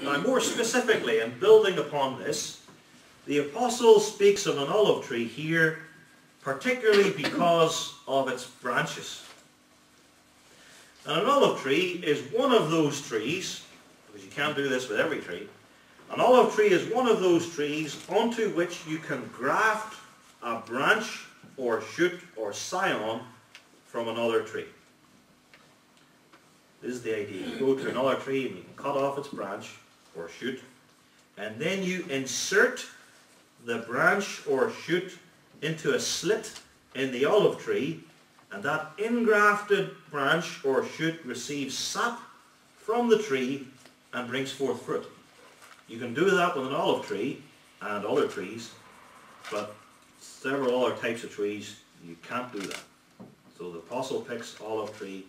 Now, more specifically, and building upon this, the apostle speaks of an olive tree here, particularly because of its branches. And an olive tree is one of those trees, because you can't do this with every tree. An olive tree is one of those trees onto which you can graft a branch or shoot or scion from another tree. This is the idea. You go to another tree and you can cut off its branch or shoot, and then you insert the branch or shoot into a slit in the olive tree, and that ingrafted branch or shoot receives sap from the tree and brings forth fruit. You can do that with an olive tree and other trees, but several other types of trees you can't do that. So the apostle picks olive tree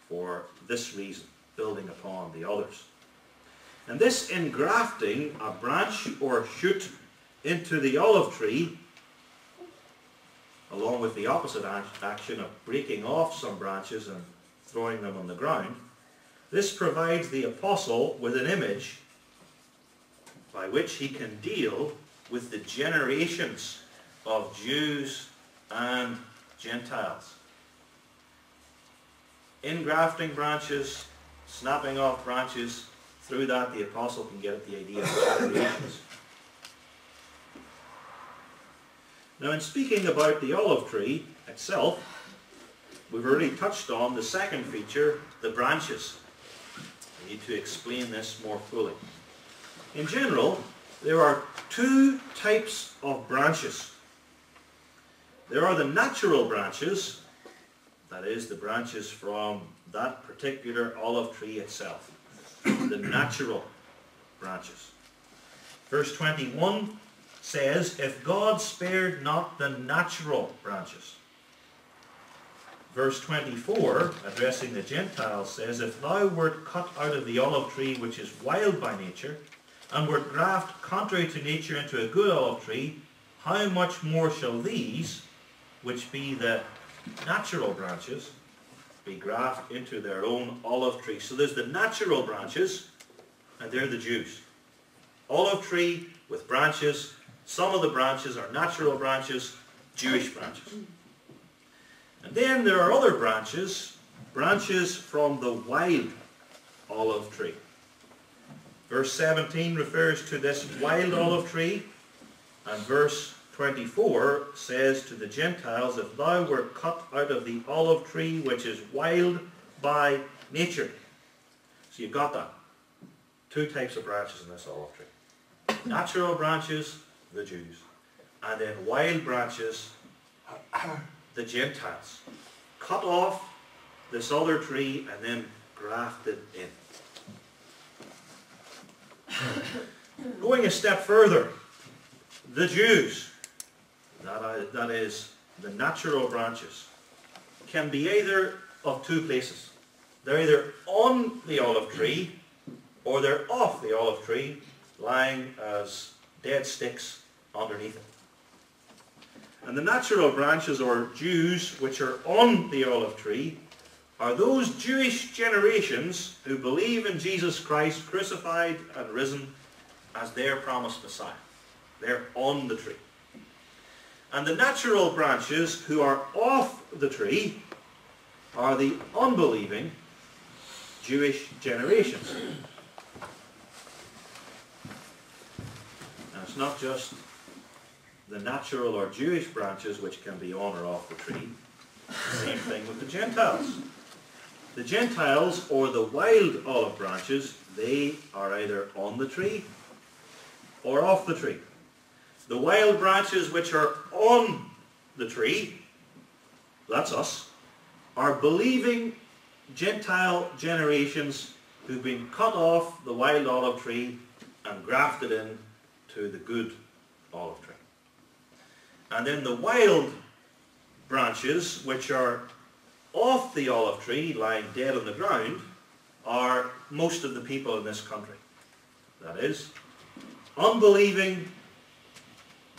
for this reason, building upon the others. And this engrafting a branch or shoot into the olive tree, along with the opposite action of breaking off some branches and throwing them on the ground, this provides the apostle with an image by which he can deal with the generations of Jews and Gentiles. Ingrafting branches, snapping off branches, through that the apostle can get at the idea of generations. Now, in speaking about the olive tree itself, we've already touched on the second feature, the branches. We need to explain this more fully. In general, there are two types of branches. There are the natural branches, that is, the branches from that particular olive tree itself. The natural branches. Verse 21 says, if God spared not the natural branches. Verse 24, addressing the Gentiles, says, if thou wert cut out of the olive tree which is wild by nature, and wert graft contrary to nature into a good olive tree, how much more shall these, which be the natural branches, be grafted into their own olive tree? So there's the natural branches, and they're the Jews. Olive tree with branches. Some of the branches are natural branches, Jewish branches. And then there are other branches, branches from the wild olive tree. Verse 17 refers to this wild olive tree, and verse 24 says to the Gentiles, if thou wert cut out of the olive tree which is wild by nature. So you've got that. Two types of branches in this olive tree. Natural branches, the Jews, and then wild branches, the Gentiles. Cut off this other tree and then grafted in. Going a step further, the Jews, that is the natural branches, can be either of two places. They're either on the olive tree or they're off the olive tree, lying as dead sticks underneath it. And the natural branches, or Jews, which are on the olive tree, are those Jewish generations who believe in Jesus Christ crucified and risen as their promised Messiah. They're on the tree. And the natural branches who are off the tree are the unbelieving Jewish generations. And it's not just the natural or Jewish branches which can be on or off the tree. Same thing with the Gentiles. The Gentiles, or the wild olive branches, they are either on the tree or off the tree. The wild branches which are on the tree, that's us, are believing Gentile generations who've been cut off the wild olive tree and grafted in to the good olive tree. And then the wild branches, which are off the olive tree, lying dead on the ground, are most of the people in this country. That is, unbelieving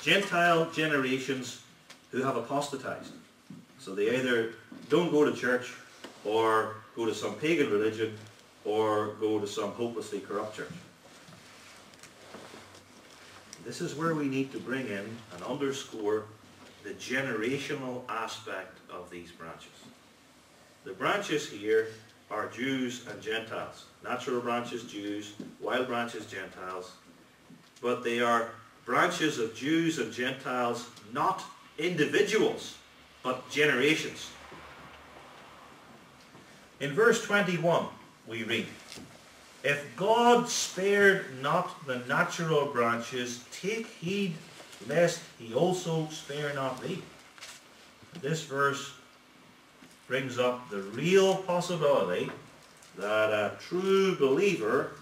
Gentile generations who have apostatized. So they either don't go to church, or go to some pagan religion, or go to some hopelessly corrupt church. this is where we need to bring in and underscore the generational aspect of these branches. The branches here are Jews and Gentiles. Natural branches, Jews. Wild branches, Gentiles. But they are branches of Jews and Gentiles, not individuals, but generations. In verse 21, we read, "If God spared not the natural branches, take heed lest he also spare not thee." This verse brings up the real possibility that a true believer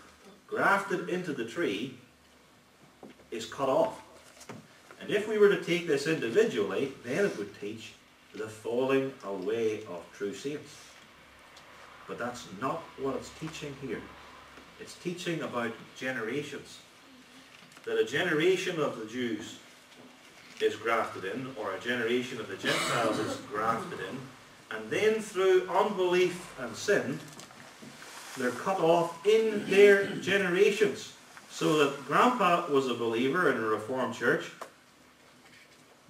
grafted into the tree is cut off. And if we were to take this individually, then it would teach the falling away of true saints. But that's not what it's teaching here. It's teaching about generations. That a generation of the Jews is grafted in, or a generation of the Gentiles is grafted in, and then through unbelief and sin, they're cut off in their generations. So that Grandpa was a believer in a Reformed church.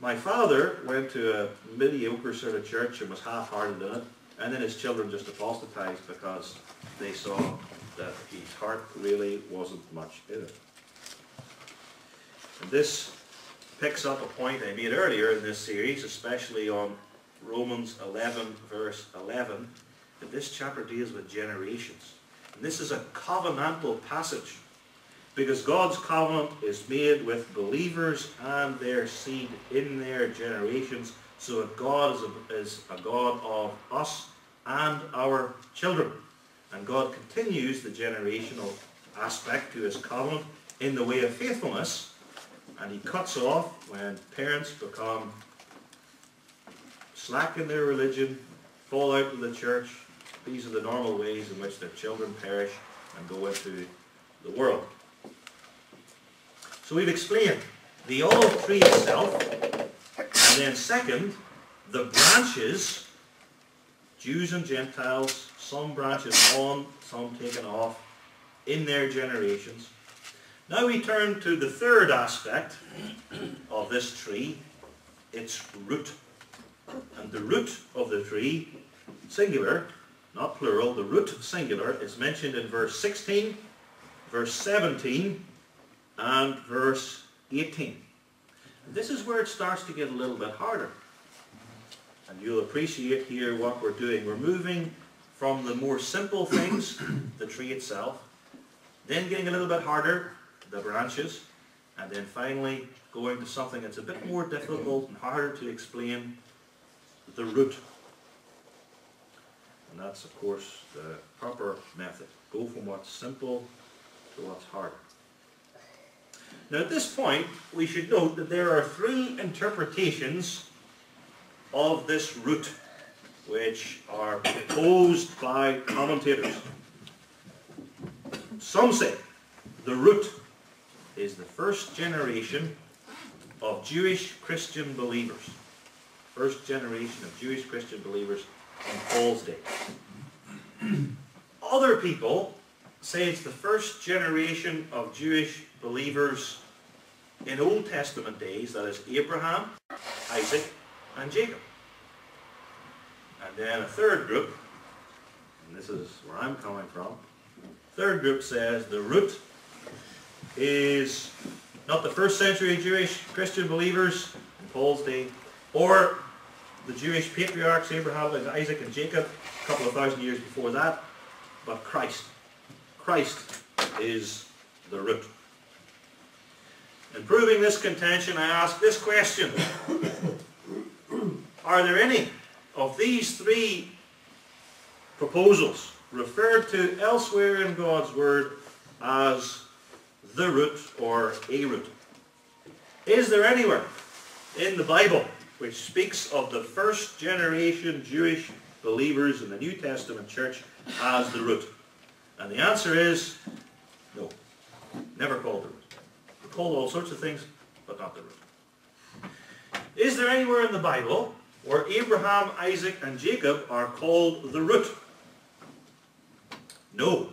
My father went to a mediocre sort of church and was half-hearted in it, and then his children just apostatized because they saw that his heart really wasn't much in it. And this picks up a point I made earlier in this series, especially on Romans 11, verse 11, that this chapter deals with generations. And this is a covenantal passage, because God's covenant is made with believers and their seed in their generations, so that God is a God of us and our children. And God continues the generational aspect to his covenant in the way of faithfulness, and he cuts off when parents become slack in their religion, fall out of the church. These are the normal ways in which their children perish and go into the world. So we've explained the olive tree itself, and then second, the branches, Jews and Gentiles, some branches on, some taken off, in their generations. Now we turn to the third aspect of this tree, its root. And the root of the tree, singular, not plural, the root singular, is mentioned in verse 16, verse 17, and verse 18. And this is where it starts to get a little bit harder. And you'll appreciate here what we're doing. We're moving from the more simple things, the tree itself, then getting a little bit harder, the branches, and then finally going to something that's a bit more difficult and harder to explain, the root. And that's, of course, the proper method. Go from what's simple to what's harder. Now at this point, we should note that there are three interpretations of this root, which are proposed by commentators. Some say the root is the first generation of Jewish Christian believers. First generation of Jewish Christian believers in Paul's day. Other people say it's the first generation of Jewish believers in Old Testament days, that is Abraham, Isaac, and Jacob. And then a third group, and this is where I'm coming from, third group says the root is not the first century Jewish Christian believers in Paul's day, or the Jewish patriarchs, Abraham, Isaac, and Jacob, a couple of thousand years before that, but Christ. Christ is the root. In proving this contention, I ask this question. Are there any of these three proposals referred to elsewhere in God's Word as the root or a root? Is there anywhere in the Bible which speaks of the first generation Jewish believers in the New Testament church as the root? And the answer is no. Never called the root. We're called all sorts of things, but not the root. Is there anywhere in the Bible where Abraham, Isaac, and Jacob are called the root? No.